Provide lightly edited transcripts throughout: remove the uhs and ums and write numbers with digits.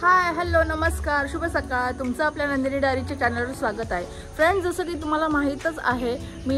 Hi hello नमस्कार शुभ सकाळ। तुमचं आपल्या नंदिनी डायरीच्या चॅनलवर स्वागत आहे। फ्रेंड्स, जसं की तुम्हाला माहीतच आहे, मी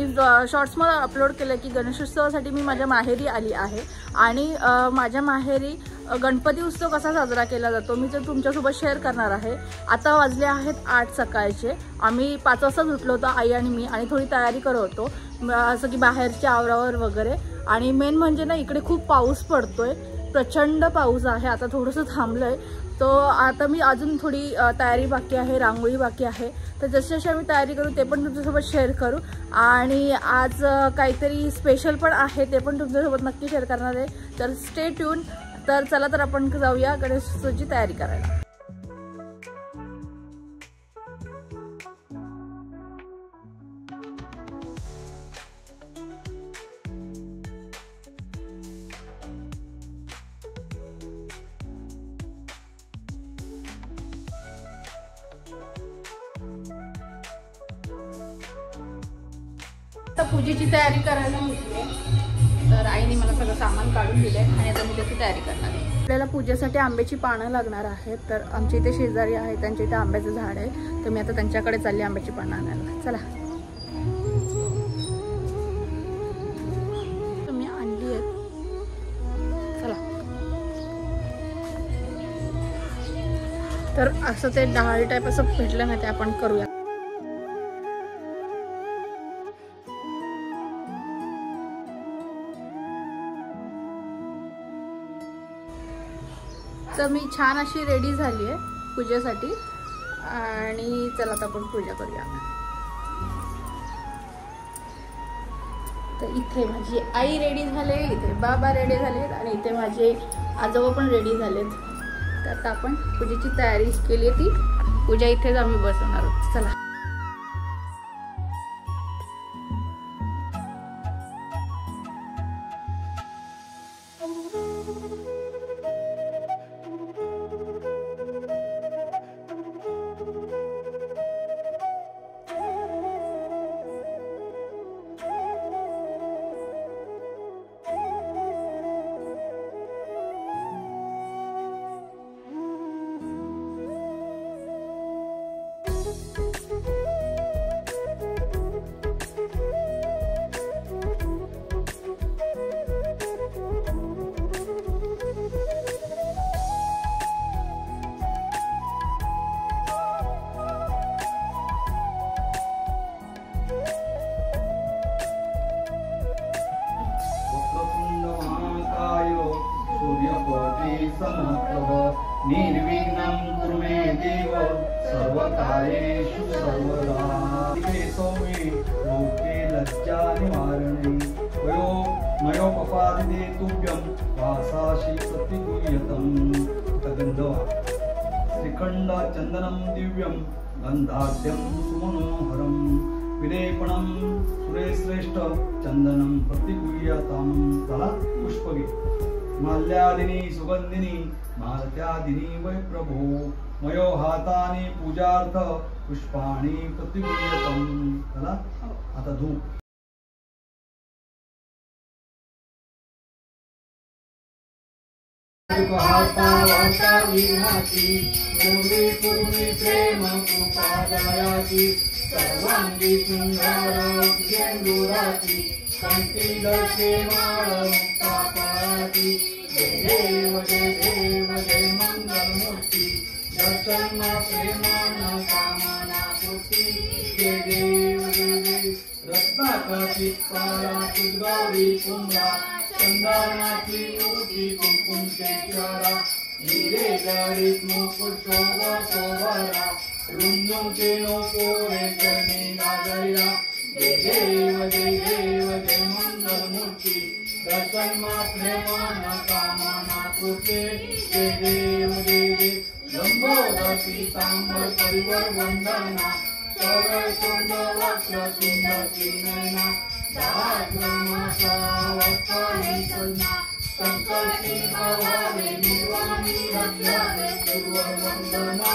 शॉर्ट्समध्ये अपलोड केलं की गणेशोत्सवासाठी मी माझ्या माहेरी आली आहे आणि माझ्या माहेरी गणपती उत्सव कसा साजरा केला जातो मी तर तुमच्यासोबत शेअर करणार आहे। आता वाजले आहेत 8 सकाळचे। आम्ही 5 वाजता उठलो होतो, आई आणि मी, आणि थोडी तयारी करत होतो असं की बाहेरच्या आवरावर वगैरे। आणि मेन म्हणजे ना, इकडे खूप पाऊस पडतोय, प्रचंड पाऊस आहे। आता थोडंसं थांबलंय, तो आता मी अजून थोडी तयारी बाकी आहे, रांगोळी बाकी आहे। तर जशी जशी आम्ही तयारी करू ते पण तुमच्यासोबत शेअर करू। आणि आज काहीतरी स्पेशल पण आहे, ते पण तुमच्यासोबत नक्की शेअर करणार आहे। तर स्टे ट्यून। तर चला तर आपण जाऊया गणेशोत्सवाची तयारी करायला। पूजेची तयारी करायला होती, तर आईने मला सगळं सामान काढून दिले आणि आता मी त्याची तयारी करणार आहे। आपल्याला पूजेसाठी आंब्याची पानं लागणार आहेत, तर आमच्या इथे शेजारी आहे, त्यांच्या इथे आंब्याचं झाड आहे, तर मी आता त्यांच्याकडे चालली आंब्याची पानं आणायला। चला, मी आणली आहेत, चला। तर असं ते डाळ टाईप असं भेटलं ना, ते आपण करूया। तर मी छान अशी रेडी झाली आहे पूजेसाठी आणि चला आता आपण पूजा करूया। तर इथे माझी आई रेडी झाले, इथे बाबा रेडी झालेत आणि इथे माझे आजोबा पण रेडी झालेत। तर आता आपण पूजेची तयारी केली आहे, ती पूजा इथेच आम्ही बसवणार आहोत। चला, निर्विघ्नं कुरु मे देव सर्वकार्येषु सर्वदा। सौम्ये लोके लज्जा निवारणे मयोपपादिते तुभ्यं वासासि प्रतिगुह्यतं। तगन्धवा श्रीखण्ड चन्दनं दिव्यं गन्धाढ्यं सुमनोहरं विलेपनं सुरेश्रेष्ठ चन्दनं प्रतिगुह्यतं। चला, पुष्पगे माल्यादिनी सुगंधिनी मालत्यादिनी वै प्रभो मयो हातानि पूजार्थ पुष्पाणि प्रतिगृह्यतं। चला आता धूप। हाता वाचा विहाती गोरी पूर्वी प्रेम कृपादयाची सर्वांगी सुंदर झेंडुराती कंठी दर्शे माळ मुक्ता पाराती। देव जय देव जय मंगलमूर्ती दर्शन प्रेमान कामना पूर्ती। जय देव जय देव रत्नाकाची काळा गौरी कुंभा चंदनाची मूर्ती कुंकुम शेखरा हिरे जडित मुकुट शोभा रुंजुंचे नको रे चरणी गाजया। जय देव जय देव जय मंगलमूर्ती दर्शन प्रेमान कामना पूर्ते। जय देव जय देव लंबोदर पीतांबर परिवर वंदना सरळ चंद वक्र सुंदर नयना दाग्रामाचा वक्री सन्ना संकल्पी भवावे निर्वाणी रक्षावे परिवर वंदना।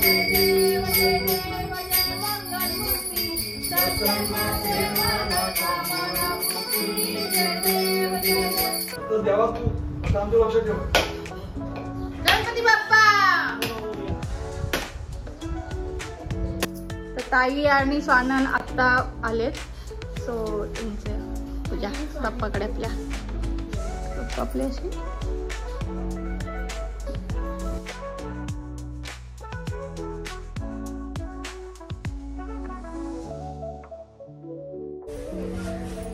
जय देव जय देव दर्शन प्रेमान कामना पूर्ते। जय देव जय देव। देवा तू आमचं लक्ष ठेव। गणपती बाप्पा ताई आणि स्वानंद आत्ता आलेत. सो तुमचे पूजा बाप्पाकडे आपल्या बाप्पा आपले असे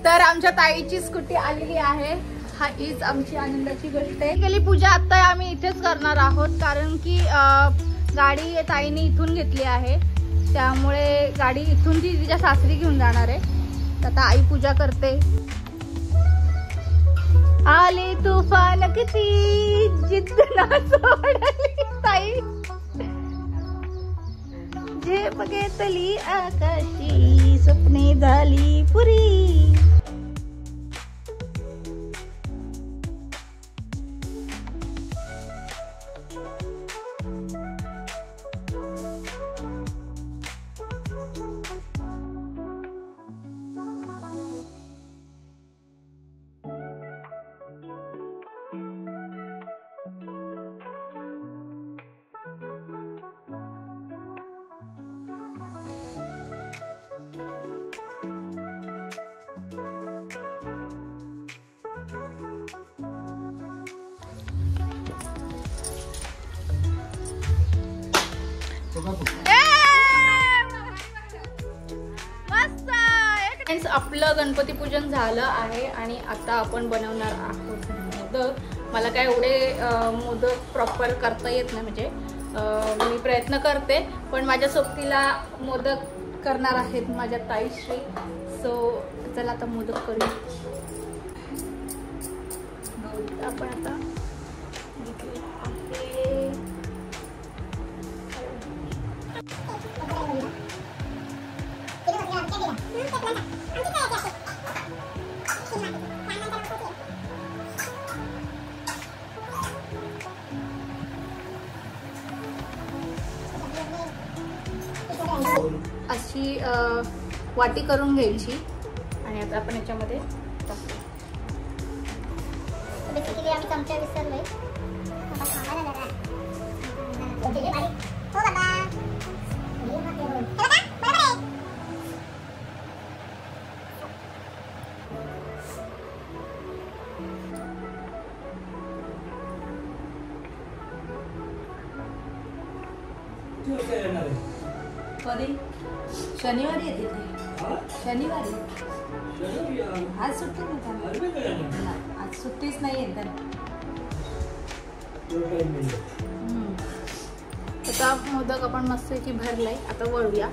तर आमच्या ताईची स्कूटी आलेली आहे. हा हीच आमची आनंदाची गोष्ट आहे. गेली पूजा आता आम्ही इथेच करणार आहोत कारण की गाडी ताईने इथून घेतली आहे, त्यामुळे गाडी इथून ती तिच्या सासरी घेऊन जाणार आहे. आता आई पूजा करते. आले तुफान किती जिद्द ना सोडली ताई, झेप घेतली आकाशी स्वप्ने झाली पुरी. आपलं गणपती पूजन झालं आहे आणि आता आपण बनवणार आहोत मोदक. मला काय एवढे मोदक प्रॉपर करता येत नाही, म्हणजे मी प्रयत्न करते, पण माझ्या सोबतीला मोदक करणार आहेत माझ्या ताईश्री. सो चला आता मोदक करूया. आपण आता अशी वाटी करून घ्यायची आणि आता आपण याच्यामध्ये टाकू. बेसिकली आम्ही चमचा विसरलोय. शनिवारी येते ते. शनिवारी आज सुट्टी नाही, आज सुट्टीच नाही येत. आता मोदक आपण मस्तपैकी भरलाय. आता वळूया.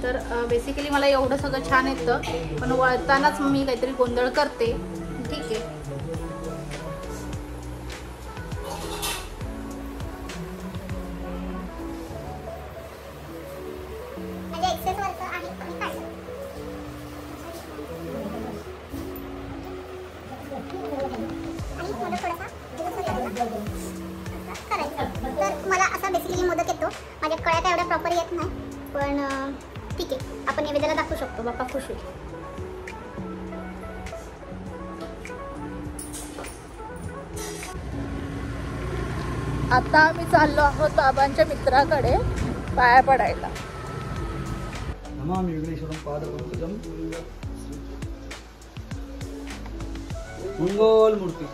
तर बेसिकली मला एवढं सगळं छान येतं, पण वळतानाच मी काहीतरी गोंधळ करते. ठीक आहे. तर मला असा बेसिकली मोदक येतो. माझ्या कळ्या काय एवढ्या प्रॉपर येत नाही, पण ठीक आहे, आपण नैवेद्याला दाखवू शकतो. बाप्पा खुश होईल. आता आम्ही चाललो आहोत बाबांच्या मित्राकडे पाया पडायला. नमामि विघ्नेश्वरं पादपंकजं मंगल मूर्ती.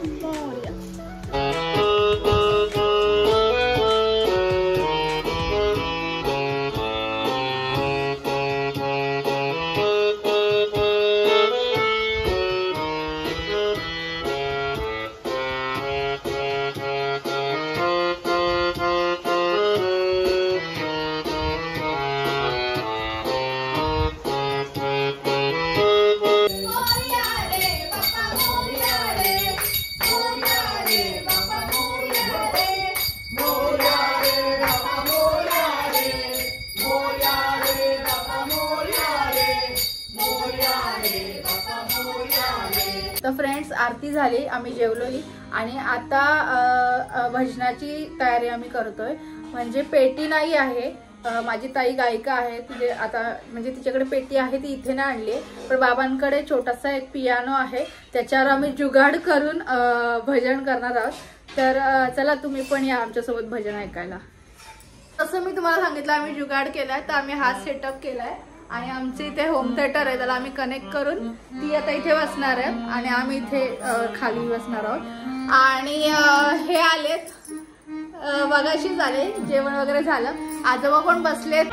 तर फ्रेंड्स, आरती झाली, आम्ही जेवलोही आणि आता भजनाची तयारी आम्ही करतोय. म्हणजे पेटी नाही आहे. माझी ताई गायिका आहे, तिथे आता म्हणजे तिच्याकडे पेटी आहे, ती इथे नाही आणली, पण बाबांकडे छोटासा एक पियानो आहे, त्याच्यावर आम्ही जुगाड करून भजन करणार आहोत. तर चला तुम्ही पण या आमच्यासोबत भजन ऐकायला. तसं मी तुम्हाला सांगितलं आम्ही जुगाड केलाय, तर आम्ही हा सेटअप केलाय. आणि आमचे इथे होम थिएटर आहे, त्याला आम्ही कनेक्ट करून ती आता इथे बसणार आहे आणि आम्ही इथे खाली बसणार आहोत. आणि हे आलेत बघाशी झाले, जेवण वगैरे झालं. आजोबा पण बसलेत.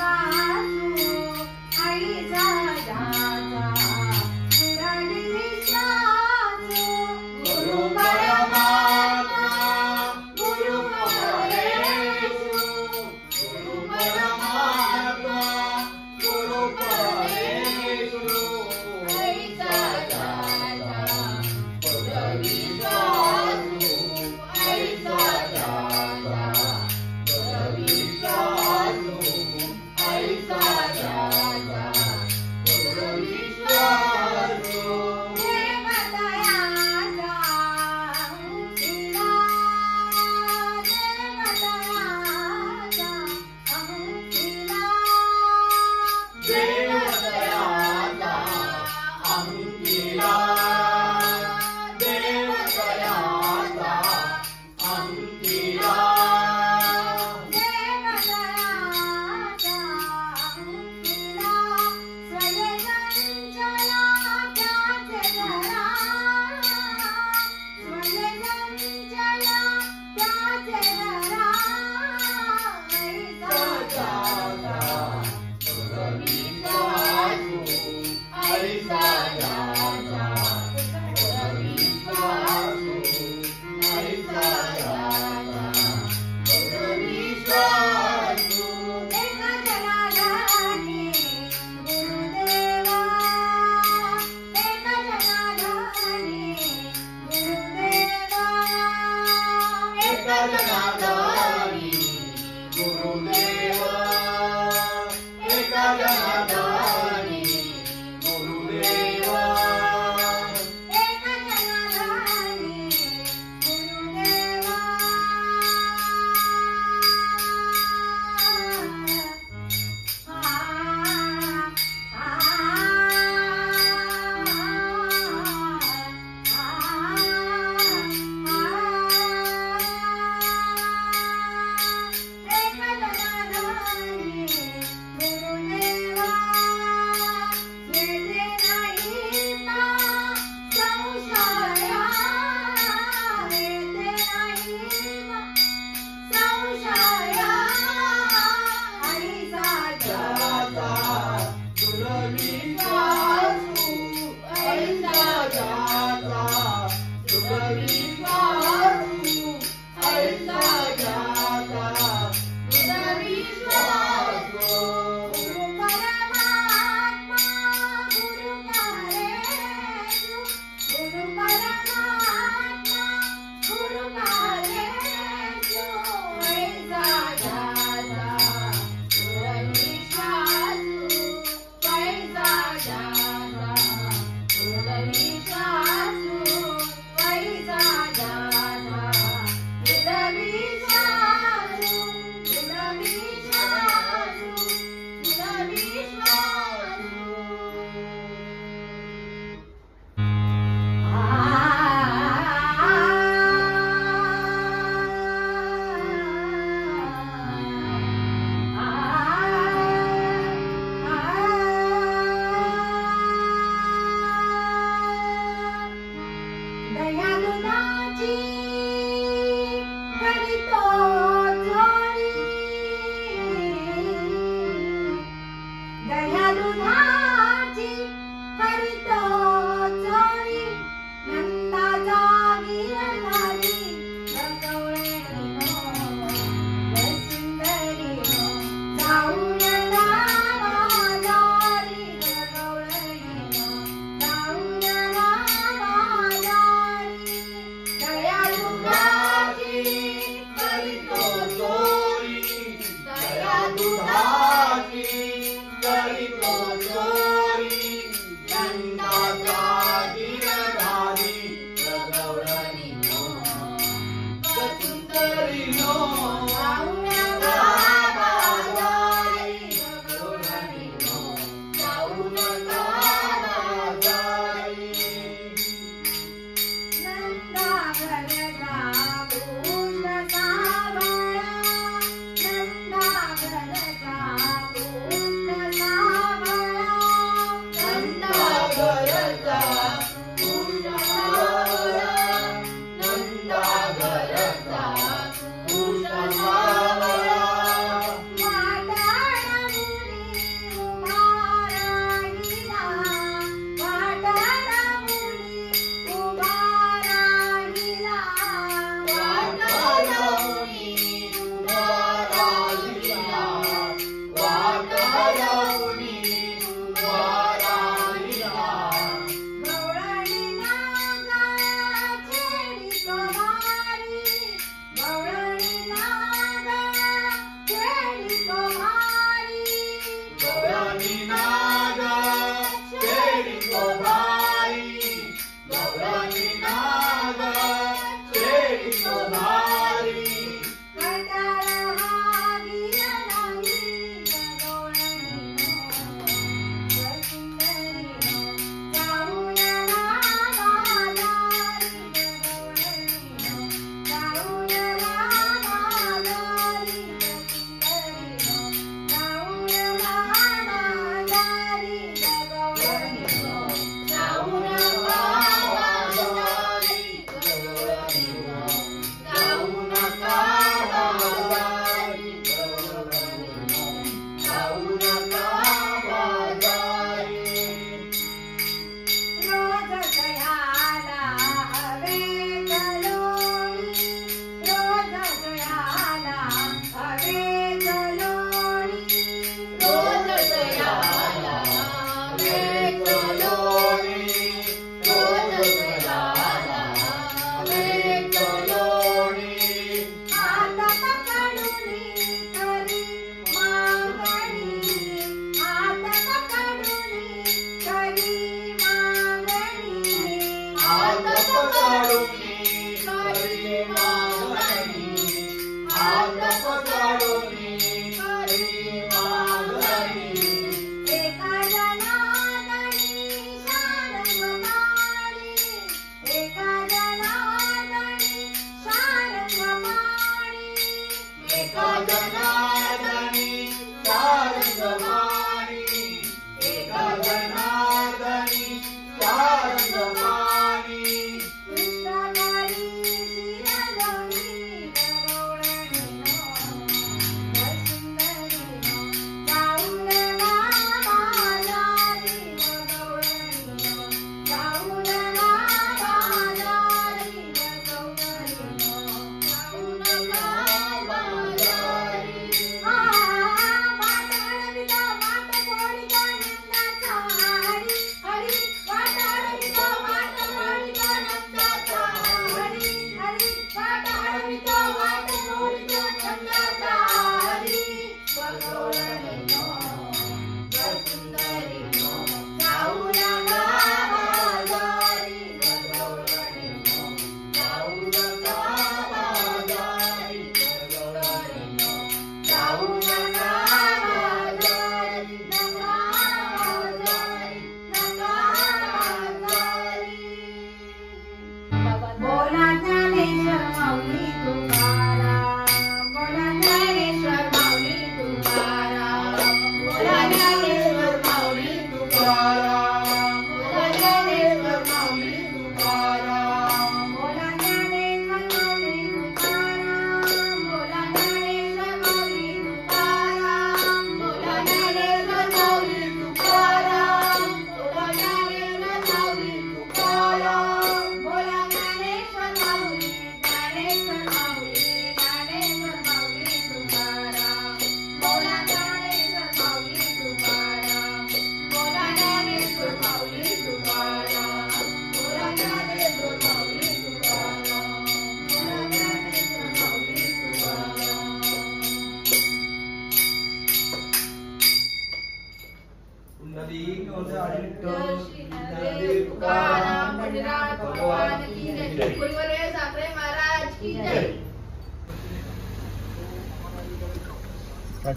Bye.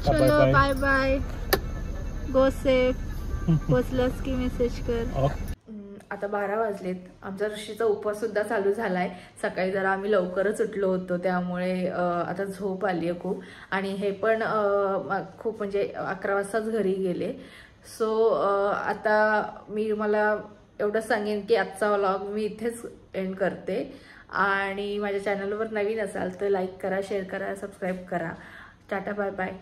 चलो बाय बाय, गो सेफ. पोचलास की मेसेज कर. आता 12 वाजलेत. आमचा ऋषीचा उपवास सुद्धा चालू झालाय. सकाळी जरा आम्ही लवकरच उठलो होतो, त्यामुळे आता झोप आली आहे खूप. आणि हे पण खूप म्हणजे 11 वाजताच घरी गेले. सो आता मी मला एवढंच सांगेन की आजचा व्लॉग मी इथेच एंड करते. आणि माझ्या चॅनलवर नवीन असाल तर लाईक करा, शेअर करा, सबस्क्राईब करा. Tata bye bye.